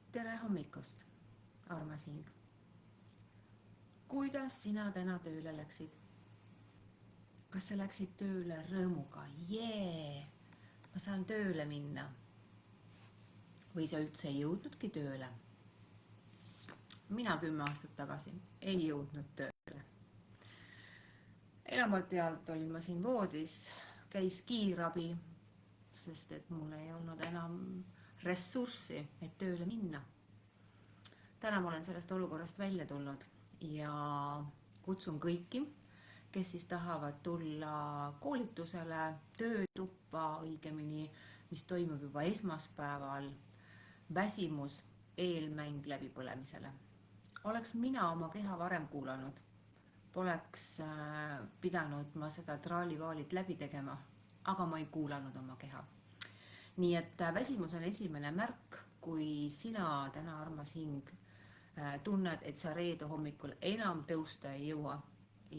Tere hommikust, armas hing. Kuidas sina täna tööle läksid? Kas sa läksid tööle rõõmuga? Jee, ma saan tööle minna. Või sa üldse ei jõudnudki tööle? Mina 10 aastat tagasi ei jõudnud tööle. Enamalt jaolt olin ma siin voodis, käis kiirabi, sest et mul ei olnud enam ressurssi, et tööle minna. Täna ma olen sellest olukorrast välja tulnud ja kutsun kõiki, kes siis tahavad tulla koolitusele, töötuppa õigemini, mis toimub juba esmaspäeval, väsimus, eelmäng läbipõlemisele. Oleks mina oma keha varem kuulanud, poleks pidanud ma seda traalivaalit läbi tegema, aga ma ei kuulanud oma keha. Nii et väsimus on esimene märk, kui sina täna, armas hing, tunned, et sa reede hommikul enam tõusta ei jõua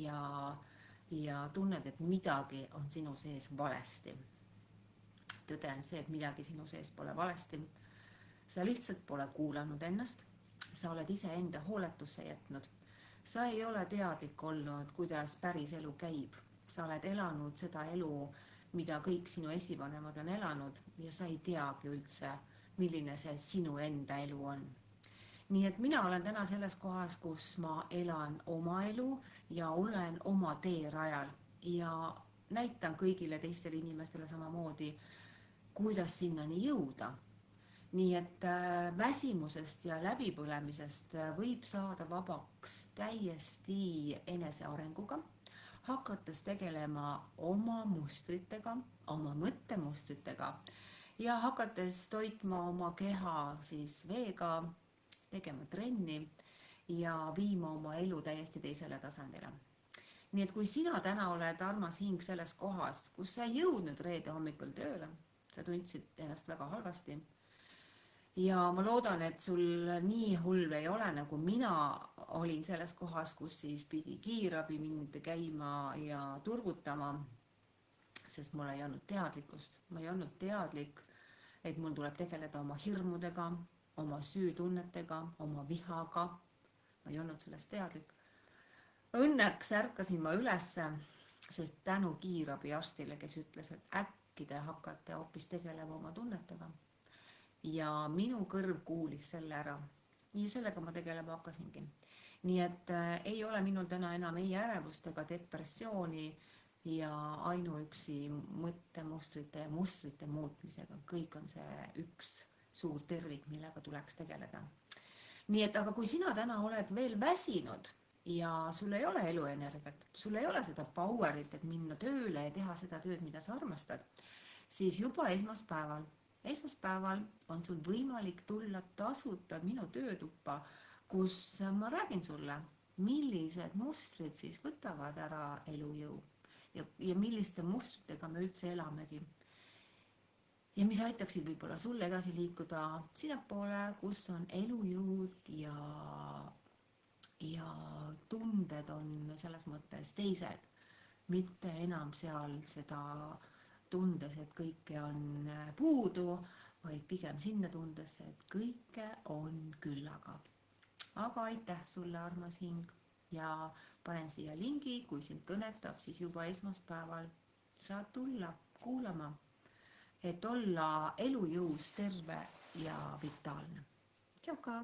ja tunned, et midagi on sinu sees valesti. Tõde on see, et midagi sinu sees pole valesti. Sa lihtsalt pole kuulanud ennast, sa oled iseenda hooletusse jätnud. Sa ei ole teadlik olnud, kuidas päris elu käib. Sa oled elanud seda elu, mida kõik sinu esivanemad on elanud ja sa ei teagi üldse, milline see sinu enda elu on. Nii et mina olen täna selles kohas, kus ma elan oma elu ja olen oma teerajal ja näitan kõigile teistele inimestele samamoodi, kuidas sinnani jõuda. Nii et väsimusest ja läbipõlemisest võib saada vabaks täiesti enesearenguga, hakates tegelema oma mustritega, oma mõttemustritega ja hakates toitma oma keha siis veega, tegema trenni ja viima oma elu täiesti teisele tasandile. Nii et kui sina täna oled, armas hing, selles kohas, kus sa ei jõudnud reede hommikul tööle, sa tundsid ennast väga halvasti ja ma loodan, et sul nii hull ei ole, nagu mina olin selles kohas, kus siis pidi kiirabi mind käima ja turgutama, sest mul ei olnud teadlikkust. Ma ei olnud teadlik, et mul tuleb tegeleda oma hirmudega, oma süütunnetega, oma vihaga. Ma ei olnud sellest teadlik. Õnneks ärkasin ma ülesse, sest tänu kiirabi arstile, kes ütles, et äkki te hakkate hoopis tegelema oma tunnetega. Ja minu kõrv kuulis selle ära ja sellega ma tegelema hakkasingi. Nii et ei ole minul täna enam ei ärevust ega depressiooni ja ainuüksi mõttemustrite ja mustrite muutmisega. Kõik on see üks suur tervik, millega tuleks tegeleda. Nii et aga kui sina täna oled veel väsinud ja sul ei ole eluenergiat, sul ei ole seda powerit, et minna tööle ja teha seda tööd, mida sa armastad, siis juba esmaspäeval on sul võimalik tulla tasuta minu töötuppa, kus ma räägin sulle, millised mustrid siis võtavad ära elujõu ja milliste mustritega me üldse elamegi. Ja mis aitaksid võib-olla sul edasi liikuda sinnapoole, kus on elujõud ja tunded on selles mõttes teised, mitte enam seal seda tundes, et kõike on puudu, vaid pigem sinna tundesse, et kõike on küllaga. Aga aitäh sulle, armas hing, ja panen siia lingi, kui sind kõnetab, siis juba esmaspäeval saad tulla kuulama, et olla elujõus terve ja vitaalne. Tšau ka!